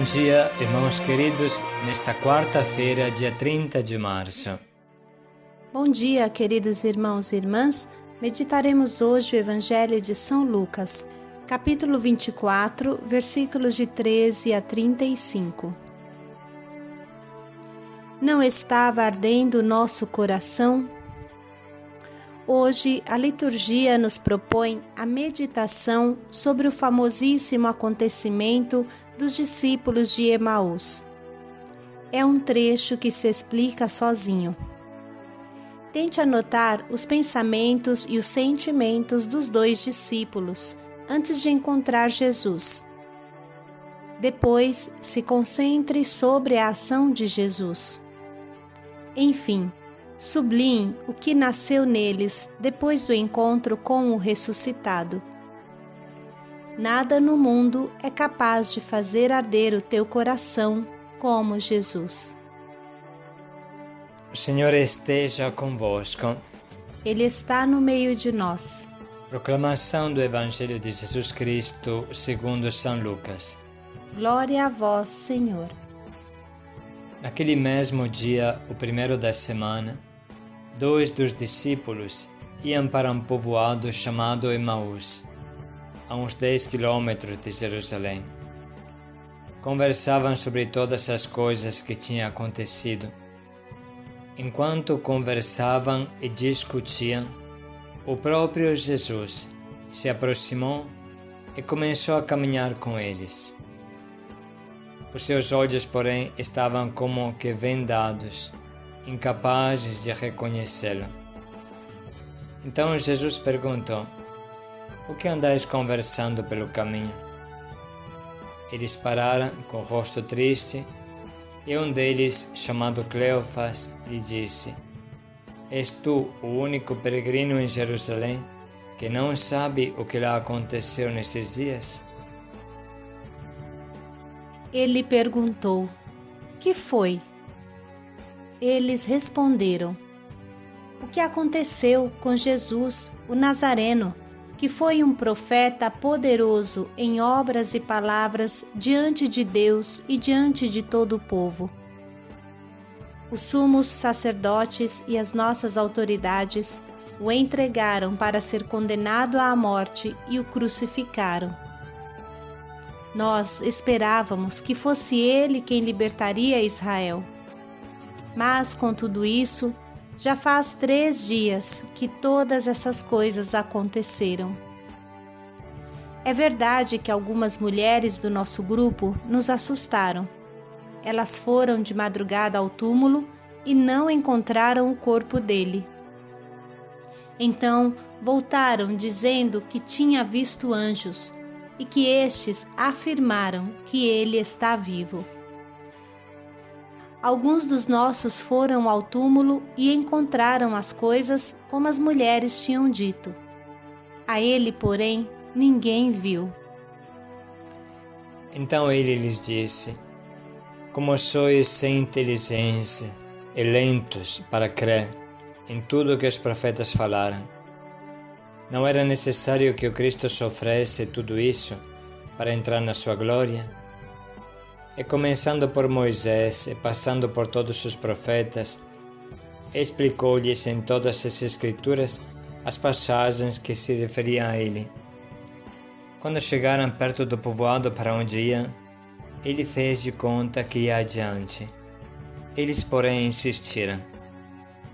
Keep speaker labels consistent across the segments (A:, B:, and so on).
A: Bom dia, irmãos queridos, nesta quarta-feira, dia 30 de março.
B: Bom dia, queridos irmãos e irmãs. Meditaremos hoje o Evangelho de São Lucas, capítulo 24, versículos de 13 a 35. Não estava ardendo o nosso coração? Hoje, a liturgia nos propõe a meditação sobre o famosíssimo acontecimento dos discípulos de Emaús. É um trecho que se explica sozinho. Tente anotar os pensamentos e os sentimentos dos dois discípulos antes de encontrar Jesus. Depois, se concentre sobre a ação de Jesus. Enfim, sublinhe o que nasceu neles depois do encontro com o ressuscitado. Nada no mundo é capaz de fazer arder o teu coração como Jesus.
A: O Senhor esteja convosco.
B: Ele está no meio de nós.
A: Proclamação do Evangelho de Jesus Cristo segundo São Lucas.
B: Glória a vós, Senhor.
A: Naquele mesmo dia, o primeiro da semana, 2 dos discípulos iam para um povoado chamado Emaús, a uns 10 quilômetros de Jerusalém. Conversavam sobre todas as coisas que tinham acontecido. Enquanto conversavam e discutiam, o próprio Jesus se aproximou e começou a caminhar com eles. Os seus olhos, porém, estavam como que vendados, incapazes de reconhecê-lo. Então Jesus perguntou: "O que andais conversando pelo caminho?" Eles pararam com o rosto triste, e um deles, chamado Cleofas, lhe disse: "És tu o único peregrino em Jerusalém que não sabe o que lá aconteceu nesses dias?"
B: Ele perguntou: "Que foi?" Eles responderam: "O que aconteceu com Jesus, o Nazareno, que foi um profeta poderoso em obras e palavras diante de Deus e diante de todo o povo. Os sumos sacerdotes e as nossas autoridades o entregaram para ser condenado à morte e o crucificaram. Nós esperávamos que fosse ele quem libertaria Israel. Mas, com tudo isso, já faz 3 dias que todas essas coisas aconteceram. É verdade que algumas mulheres do nosso grupo nos assustaram. Elas foram de madrugada ao túmulo e não encontraram o corpo dele. Então voltaram dizendo que tinha visto anjos e que estes afirmaram que ele está vivo. Alguns dos nossos foram ao túmulo e encontraram as coisas como as mulheres tinham dito. A ele, porém, ninguém viu."
A: Então ele lhes disse: "Como sois sem inteligência e lentos para crer em tudo que os profetas falaram. Não era necessário que o Cristo sofresse tudo isso para entrar na sua glória? E começando por Moisés e passando por todos os profetas, explicou-lhes em todas as Escrituras as passagens que se referiam a ele. Quando chegaram perto do povoado para onde iam, ele fez de conta que ia adiante. Eles, porém, insistiram: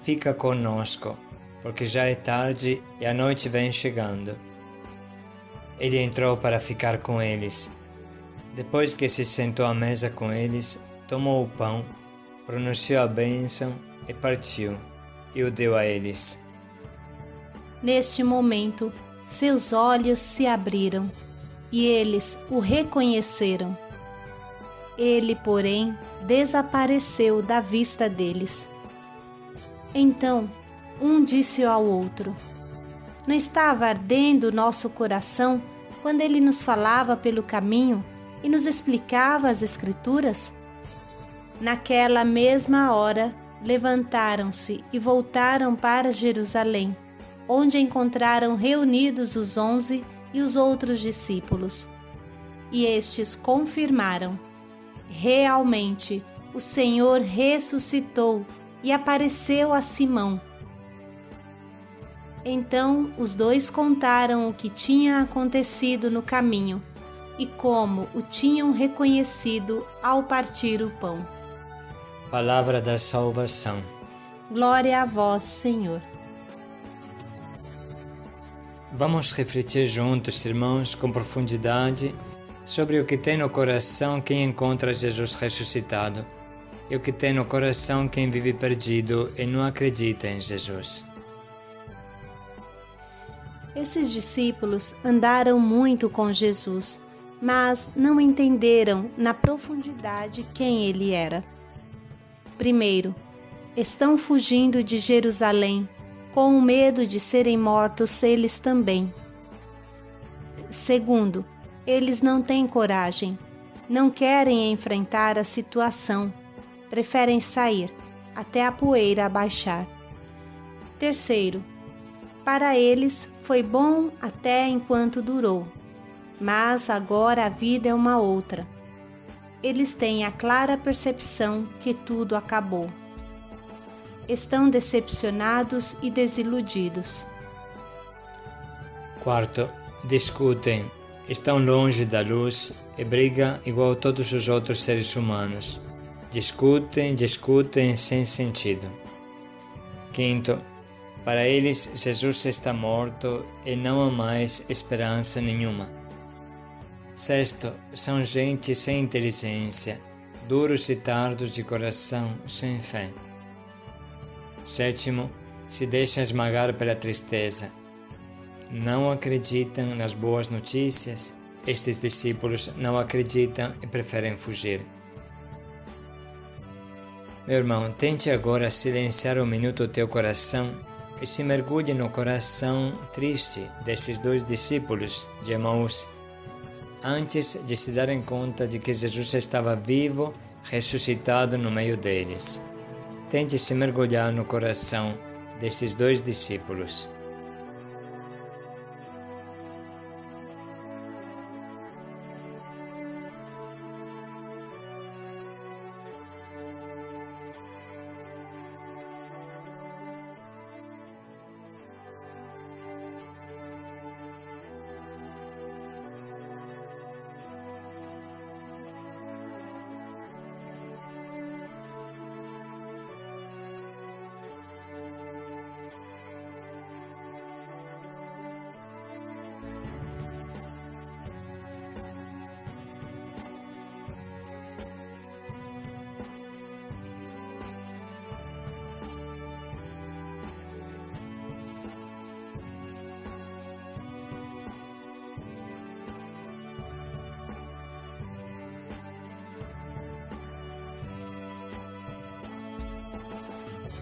A: "Fica conosco, porque já é tarde e a noite vem chegando." Ele entrou para ficar com eles. Depois que se sentou à mesa com eles, tomou o pão, pronunciou a bênção e partiu, e o deu a eles.
B: Neste momento, seus olhos se abriram e eles o reconheceram. Ele, porém, desapareceu da vista deles. Então, um disse ao outro: "Não estava ardendo o nosso coração quando ele nos falava pelo caminho e nos explicava as Escrituras?" Naquela mesma hora, levantaram-se e voltaram para Jerusalém, onde encontraram reunidos os 11 e os outros discípulos. E estes confirmaram: realmente, o Senhor ressuscitou e apareceu a Simão. Então os dois contaram o que tinha acontecido no caminho e como o tinham reconhecido ao partir o pão.
A: Palavra da salvação.
B: Glória a vós, Senhor.
A: Vamos refletir juntos, irmãos, com profundidade sobre o que tem no coração quem encontra Jesus ressuscitado e o que tem no coração quem vive perdido e não acredita em Jesus.
B: Esses discípulos andaram muito com Jesus, mas não entenderam na profundidade quem ele era. Primeiro, estão fugindo de Jerusalém, com o medo de serem mortos eles também. Segundo, eles não têm coragem, não querem enfrentar a situação, preferem sair até a poeira abaixar. Terceiro, para eles foi bom até enquanto durou, mas agora a vida é uma outra. Eles têm a clara percepção que tudo acabou. Estão decepcionados e desiludidos.
A: Quarto, discutem, estão longe da luz e brigam igual a todos os outros seres humanos. Discutem sem sentido. Quinto, para eles Jesus está morto e não há mais esperança nenhuma. Sexto, são gente sem inteligência, duros e tardos de coração, sem fé. Sétimo, se deixam esmagar pela tristeza. Não acreditam nas boas notícias. Estes discípulos não acreditam e preferem fugir. Meu irmão, tente agora silenciar um minuto o teu coração e se mergulhe no coração triste desses dois discípulos de Emaús, antes de se darem conta de que Jesus estava vivo, ressuscitado no meio deles. Tente se mergulhar no coração desses dois discípulos.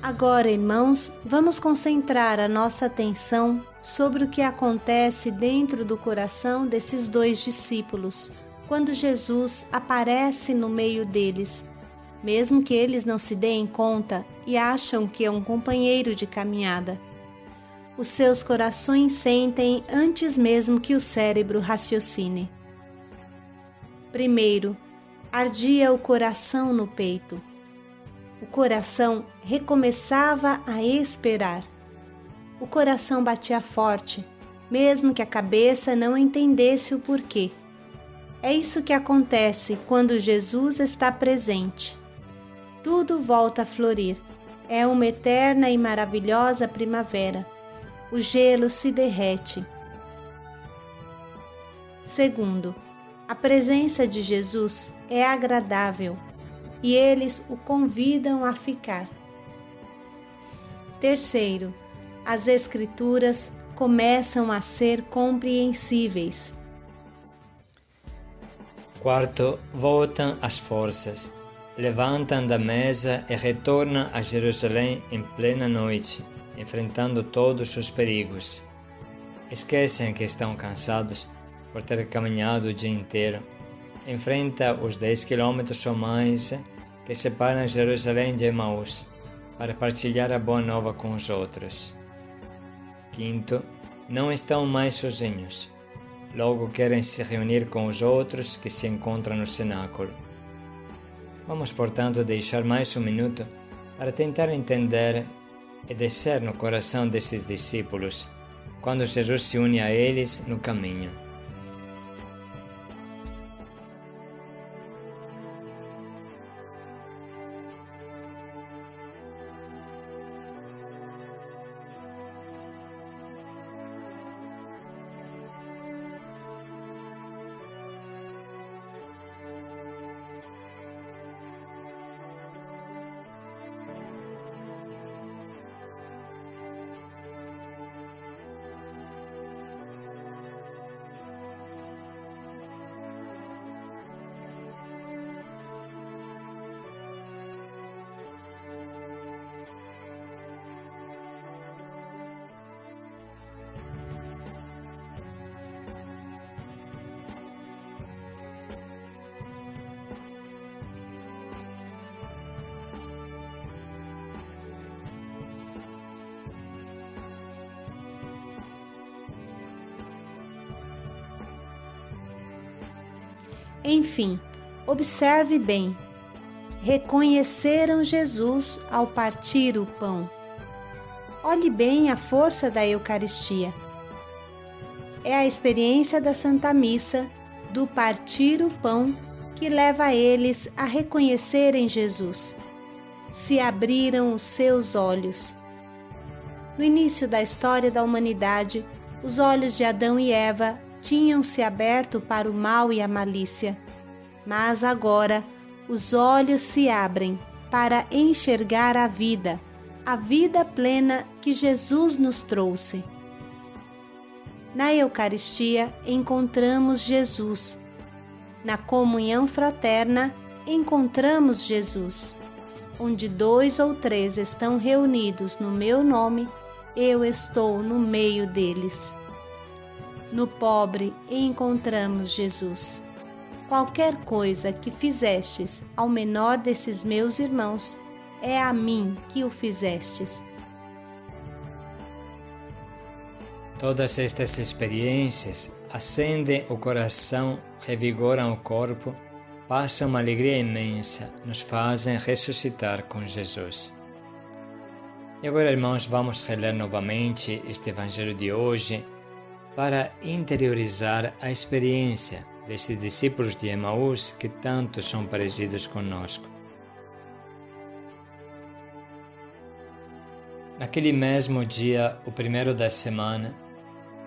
B: Agora, irmãos, vamos concentrar a nossa atenção sobre o que acontece dentro do coração desses dois discípulos, quando Jesus aparece no meio deles, mesmo que eles não se deem conta e acham que é um companheiro de caminhada. Os seus corações sentem antes mesmo que o cérebro raciocine. Primeiro, ardia o coração no peito. O coração recomeçava a esperar. O coração batia forte, mesmo que a cabeça não entendesse o porquê. É isso que acontece quando Jesus está presente. Tudo volta a florir. É uma eterna e maravilhosa primavera. O gelo se derrete. Segundo, a presença de Jesus é agradável e eles o convidam a ficar. Terceiro, as Escrituras começam a ser compreensíveis.
A: Quarto, voltam as forças, levantam da mesa e retornam a Jerusalém em plena noite, enfrentando todos os perigos. Esquecem que estão cansados por ter caminhado o dia inteiro. Enfrenta os 10 quilômetros ou mais que separam Jerusalém de Emaús, para partilhar a boa nova com os outros. Quinto, não estão mais sozinhos. Logo querem se reunir com os outros que se encontram no cenáculo. Vamos, portanto, deixar mais um minuto para tentar entender e descer no coração desses discípulos, quando Jesus se une a eles no caminho.
B: Enfim, observe bem. Reconheceram Jesus ao partir o pão. Olhe bem a força da Eucaristia. É a experiência da Santa Missa, do partir o pão, que leva eles a reconhecerem Jesus. Se abriram os seus olhos. No início da história da humanidade, os olhos de Adão e Eva tinham se aberto para o mal e a malícia. Mas agora os olhos se abrem para enxergar a vida plena que Jesus nos trouxe. Na Eucaristia encontramos Jesus. Na comunhão fraterna encontramos Jesus. Onde 2 ou 3 estão reunidos no meu nome, eu estou no meio deles. No pobre encontramos Jesus. Qualquer coisa que fizestes ao menor desses meus irmãos, é a mim que o fizestes.
A: Todas estas experiências acendem o coração, revigoram o corpo, passam uma alegria imensa, nos fazem ressuscitar com Jesus. E agora, irmãos, vamos reler novamente este Evangelho de hoje, para interiorizar a experiência destes discípulos de Emaús que tanto são parecidos conosco. Naquele mesmo dia, o primeiro da semana,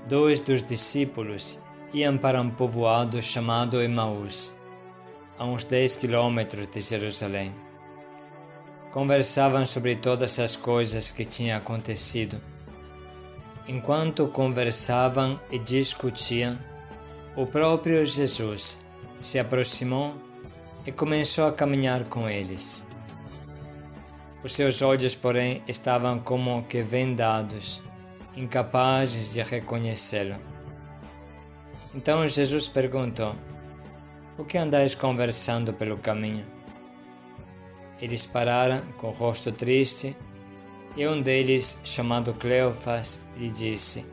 A: 2 dos discípulos iam para um povoado chamado Emaús, a uns 10 quilômetros de Jerusalém. Conversavam sobre todas as coisas que tinham acontecido. Enquanto conversavam e discutiam, o próprio Jesus se aproximou e começou a caminhar com eles. Os seus olhos, porém, estavam como que vendados, incapazes de reconhecê-lo. Então Jesus perguntou: "O que andais conversando pelo caminho?" Eles pararam com o rosto triste, e um deles, chamado Cleofas, lhe disse: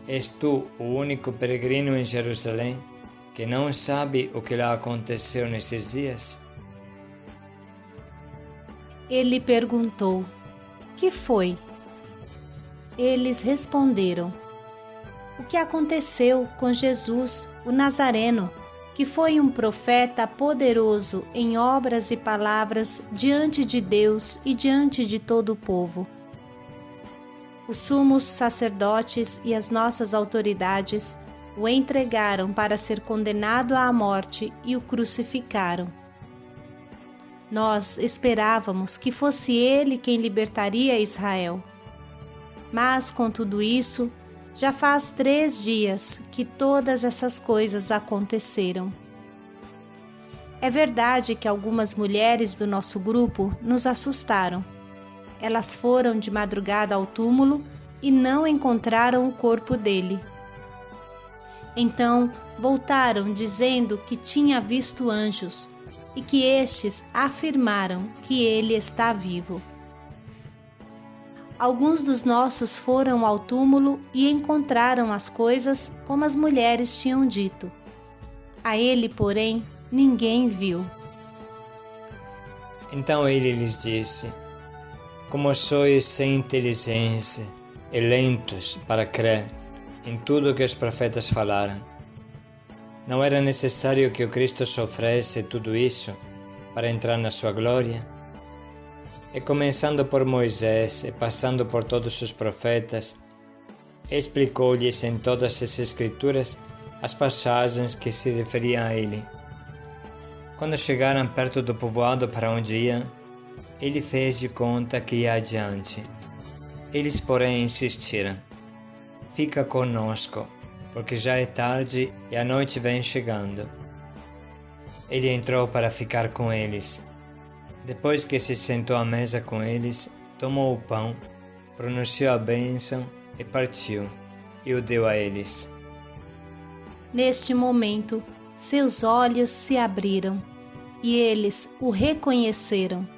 A: "És tu o único peregrino em Jerusalém que não sabe o que lá aconteceu nesses dias?"
B: Ele perguntou: "Que foi?" Eles responderam: "O que aconteceu com Jesus, o Nazareno, que foi um profeta poderoso em obras e palavras diante de Deus e diante de todo o povo. Os sumos sacerdotes e as nossas autoridades o entregaram para ser condenado à morte e o crucificaram. Nós esperávamos que fosse ele quem libertaria Israel. Mas com tudo isso, já faz 3 dias que todas essas coisas aconteceram. É verdade que algumas mulheres do nosso grupo nos assustaram. Elas foram de madrugada ao túmulo e não encontraram o corpo dele. Então voltaram dizendo que tinha visto anjos e que estes afirmaram que ele está vivo. Alguns dos nossos foram ao túmulo e encontraram as coisas como as mulheres tinham dito. A ele, porém, ninguém viu."
A: Então ele lhes disse: como sois sem inteligência e lentos para crer em tudo que os profetas falaram. Não era necessário que o Cristo sofresse tudo isso para entrar na sua glória? E começando por Moisés e passando por todos os profetas, explicou-lhes em todas as Escrituras as passagens que se referiam a ele. Quando chegaram perto do povoado para onde iam, ele fez de conta que ia adiante. Eles, porém, insistiram: fica conosco, porque já é tarde e a noite vem chegando. Ele entrou para ficar com eles. Depois que se sentou à mesa com eles, tomou o pão, pronunciou a bênção e partiu, e o deu a eles.
B: Neste momento, seus olhos se abriram, e eles o reconheceram.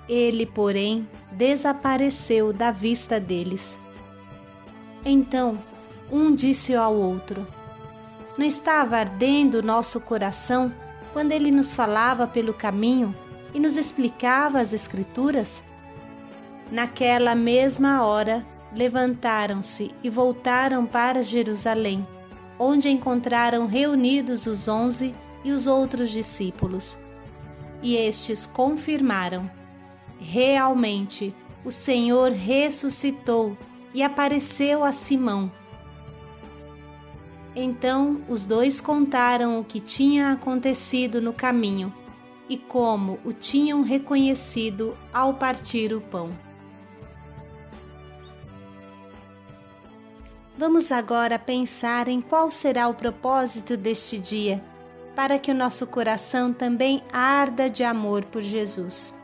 B: Ele, porém, desapareceu da vista deles. Então, um disse ao outro: não estava ardendo nosso coração quando ele nos falava pelo caminho e nos explicava as Escrituras? Naquela mesma hora, levantaram-se e voltaram para Jerusalém, onde encontraram reunidos os 11 e os outros discípulos. E estes confirmaram: realmente, o Senhor ressuscitou e apareceu a Simão. Então os dois contaram o que tinha acontecido no caminho e como o tinham reconhecido ao partir o pão. Vamos agora pensar em qual será o propósito deste dia, para que o nosso coração também arda de amor por Jesus.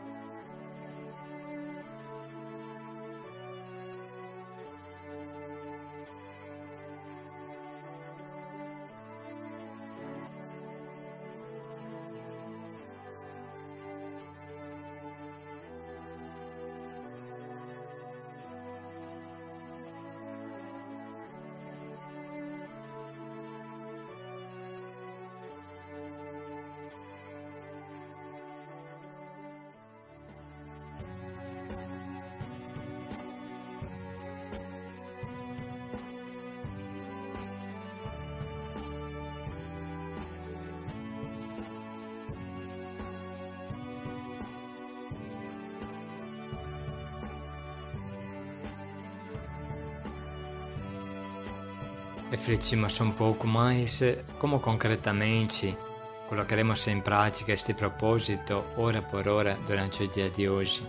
A: Refletimos um pouco mais como concretamente colocaremos em prática este propósito hora por hora durante o dia de hoje.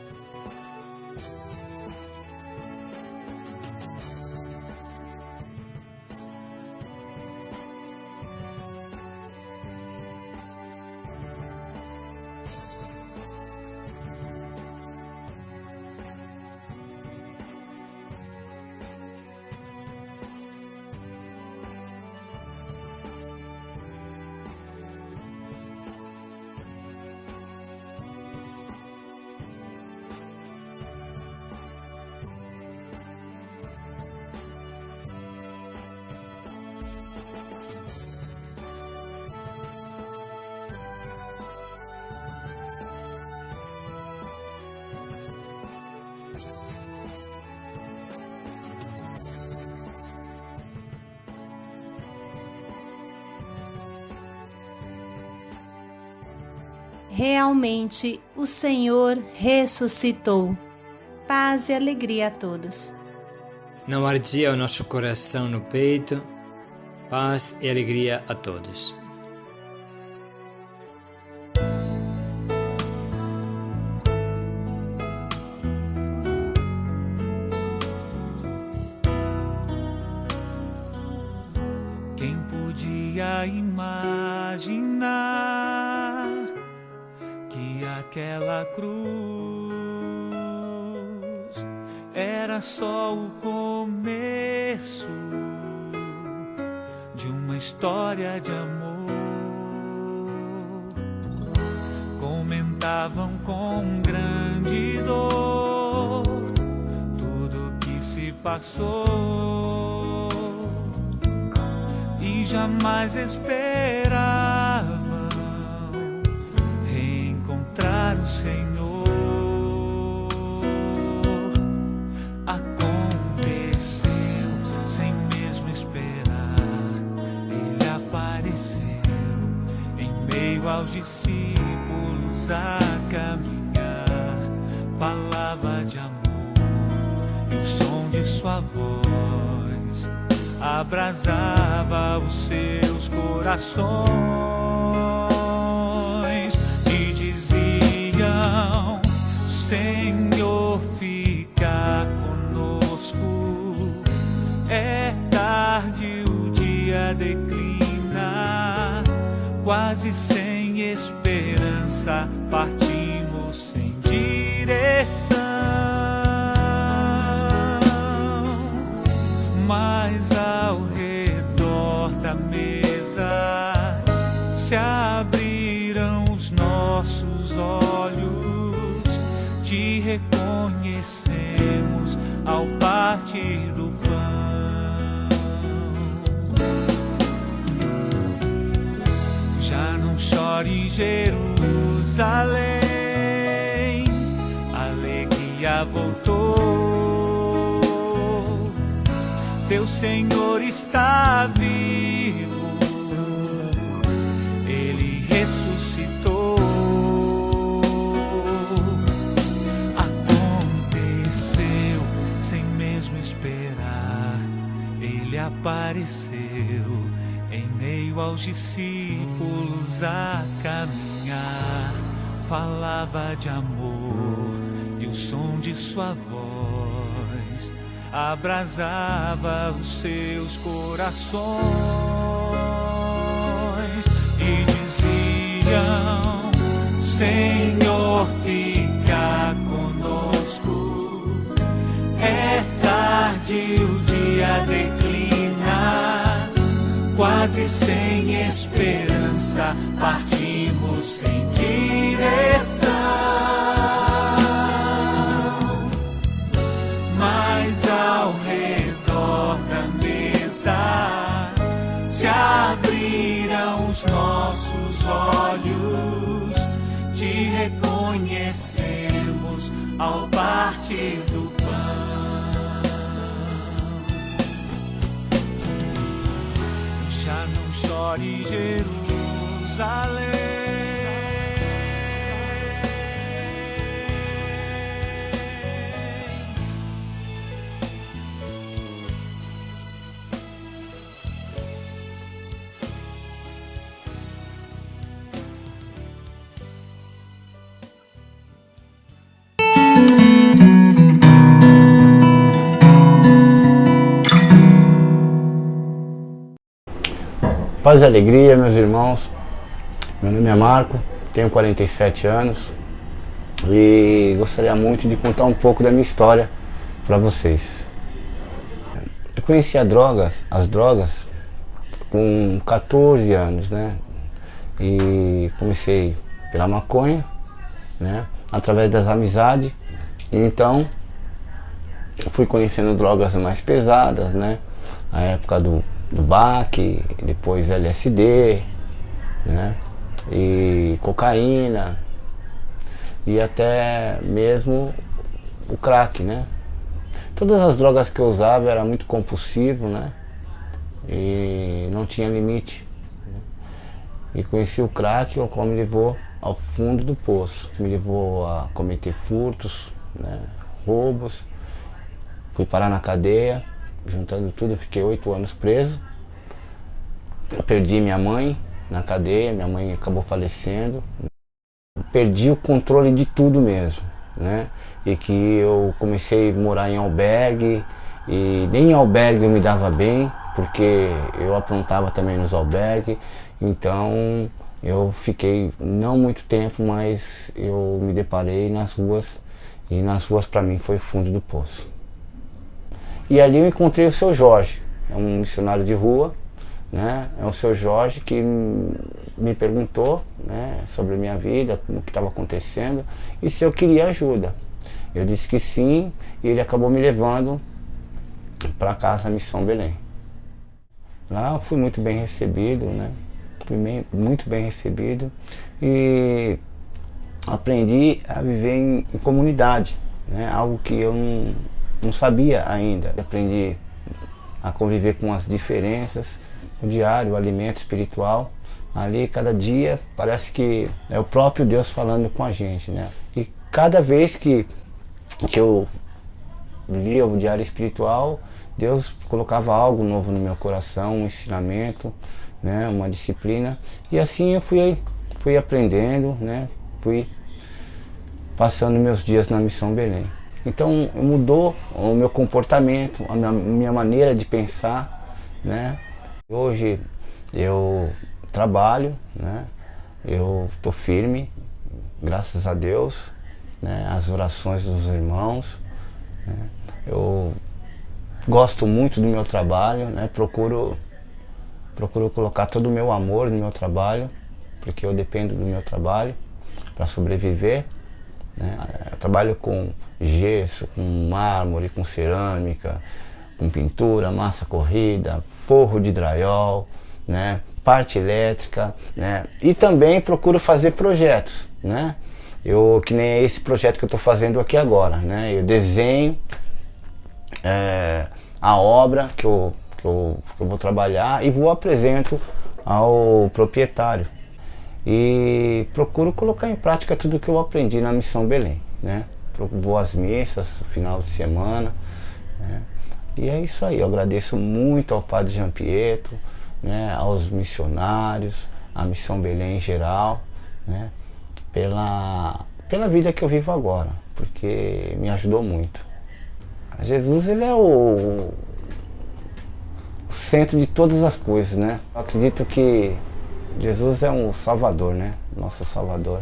B: Realmente, o Senhor ressuscitou. Paz e alegria a todos.
A: Não ardia o nosso coração no peito. Paz e alegria a todos.
C: Quem podia imaginar que aquela cruz era só o começo de uma história de amor? Comentavam com grande dor tudo que se passou e jamais esperavam reencontrar o Senhor. falava de amor, e o som de sua voz abrasava os seus corações. E diziam: Senhor, fica conosco. É tarde, o dia declina, quase sem esperança, partimos sem direção. Mas ao redor da mesa se abriram os nossos olhos, te reconhecemos ao partir do pão. Já não chore, Jerusalém, a alegria voltou. Teu Senhor está vivo, Ele ressuscitou. Aconteceu sem mesmo esperar, Ele apareceu em meio aos discípulos a caminhar. Falava de amor e o som de sua voz abrasava os seus corações. E diziam: Senhor, fica conosco. É tarde, o dia declina, quase sem esperança, partimos sem direção. Mas ao redor da mesa se abriram os nossos olhos, te reconhecemos ao partir do pão. Já não chore, Jerusalém.
D: Paz e alegria, meus irmãos. Meu nome é Marco, tenho 47 anos e gostaria muito de contar um pouco da minha história para vocês. Eu conheci as drogas com 14 anos, né? E comecei pela maconha, né? Através das amizades. E então fui conhecendo drogas mais pesadas, né? A época do back, depois LSD, né? E cocaína e até mesmo o crack, né? Todas as drogas que eu usava era muito compulsivo, né? E não tinha limite, né? E conheci o crack, o qual me levou ao fundo do poço, me levou a cometer furtos, né? Roubos, fui parar na cadeia. Juntando tudo, eu fiquei 8 anos preso. Eu perdi minha mãe na cadeia, minha mãe acabou falecendo. Perdi o controle de tudo mesmo, né? E que eu comecei a morar em albergue, e nem em albergue eu me dava bem, porque eu aprontava também nos albergues. Então eu fiquei não muito tempo, mas eu me deparei nas ruas, e nas ruas para mim foi o fundo do poço. E ali eu encontrei o Seu Jorge, é um missionário de rua, né? É o Seu Jorge que me perguntou, né, sobre a minha vida, o que estava acontecendo e se eu queria ajuda. Eu disse que sim, e ele acabou me levando para a Casa Missão Belém. Lá eu fui muito bem recebido, né? Fui muito bem recebido e aprendi a viver em comunidade, né? Algo que eu não sabia ainda. Aprendi a conviver com as diferenças, o diário, o alimento espiritual. Ali, cada dia, parece que é o próprio Deus falando com a gente, né? E cada vez que que eu lia o diário espiritual, Deus colocava algo novo no meu coração, um ensinamento, né, uma disciplina, e assim eu fui aprendendo, né, fui passando meus dias na Missão Belém. Então mudou o meu comportamento, a minha maneira de pensar, né. Hoje eu trabalho, né, eu estou firme, graças a Deus, né, as orações dos irmãos, né. Eu gosto muito do meu trabalho, né, procuro colocar todo o meu amor no meu trabalho, porque eu dependo do meu trabalho para sobreviver, né. Eu trabalho com gesso, com mármore, com cerâmica, com pintura, massa corrida, forro de drywall, né, parte elétrica, né, e também procuro fazer projetos, né. Que nem esse projeto que eu estou fazendo aqui agora, né, eu desenho a obra que eu vou trabalhar e vou apresento ao proprietário. E procuro colocar em prática tudo que eu aprendi na Missão Belém, né? Vou às missas no final de semana, né? E é isso aí, eu agradeço muito ao Padre Jean Pietro, né? Aos missionários, à Missão Belém em geral, né? Pela vida que eu vivo agora, porque me ajudou muito. Jesus, ele é o centro de todas as coisas, né? Eu acredito que Jesus é um Salvador, né? Nosso Salvador.